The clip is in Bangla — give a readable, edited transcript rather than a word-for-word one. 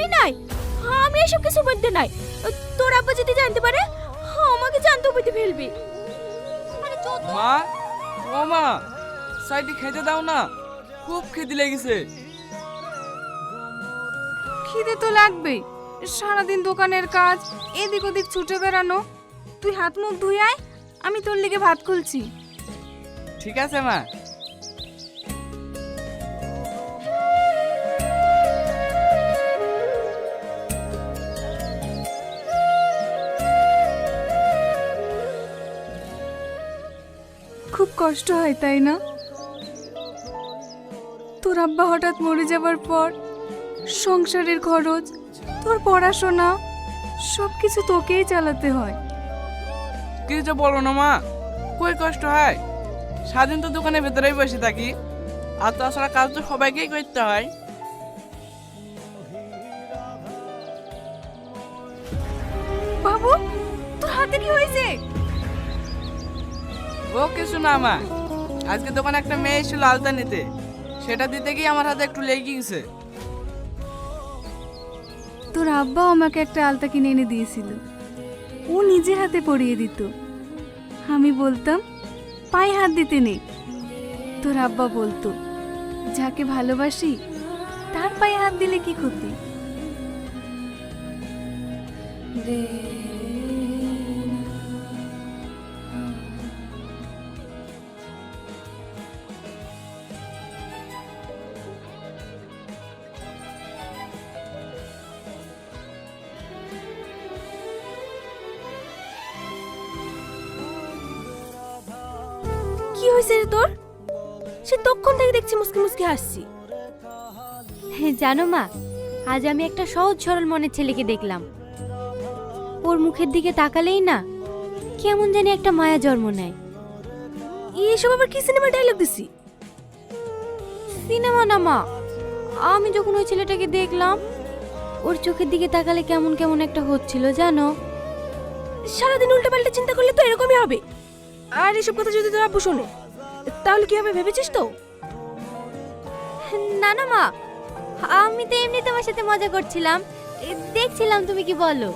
আমি নাই, আমি এসব কিছু বলতে নাই। তোর আব্বা যদি জানতে পারে আমাকে জানতে বলতে ফেলবি। মা, ও মা, সাইডে খেতে দাও না, খুব খিদে লেগেছে। খিদে তো লাগবেই, সারাদিন দোকানের কাজ, এদিক ওদিক ছুটে বেড়ানো। তুই হাত মুখ ধুই আয়, আমি তোর লিগে ভাত খুলছি। ঠিক আছে মা। খুব কষ্ট হয় তাই না? তোর আব্বা হঠাৎ মরে যাবার পর সংসারের খরচ, তোর পড়াশোনা সবকিছু তোকেই চালাতে হয়। কি যে বলো না মা, কই কষ্ট হয়? সারাদিন তো দোকানের ভেতরেই বসে থাকি, আর তাছাড়া কাজ তো সবাইকেই করতে হয়। বাবু, তোর হাতে কি হয়েছে? ও কিছু না মা, আজকে দোকানে একটা মেয়ে এসেছিল আলতা নিতে, সেটা দিতে গিয়ে আমার হাতে একটু লেগে গেছে। তোর আব্বা আমাকে একটা আলতা কিনে এনে দিয়েছিল, ও নিজের হাতে পরিয়ে দিত। আমি বলতাম পায়ে হাত দিতে নেই। তোর আব্বা বলতো যাকে ভালোবাসি তার পায়ে হাত দিলে কি ক্ষতি। কি হয়েছে রে তোর? সে তখন থেকে দেখছি মুসকি মুসকি হাসছি। জানো মা, আজ আমি একটা সহজ সরল মনের ছেলেকে দেখলাম। ওর মুখের দিকে তাকালেই না কেমন জানি একটা মায়া জন্ম নেয়। এসব আবার কি সিনেমা ডায়লগ দিছি? সিনেমা না মা, আমি যখন ওই ছেলেটাকে দেখলাম ওর চোখের দিকে তাকালে কেমন কেমন একটা হচ্ছিল জানো। সারাদিন উল্টো পাল্টা চিন্তা করলে তো এরকমই হবে। আর এসব কথা যদি তোর আব্বু শোনে তাহলে কি হবে ভেবেছিস তো? না না মা, আমি তো এমনি তোমার সাথে মজা করছিলাম, দেখছিলাম তুমি কি বলো।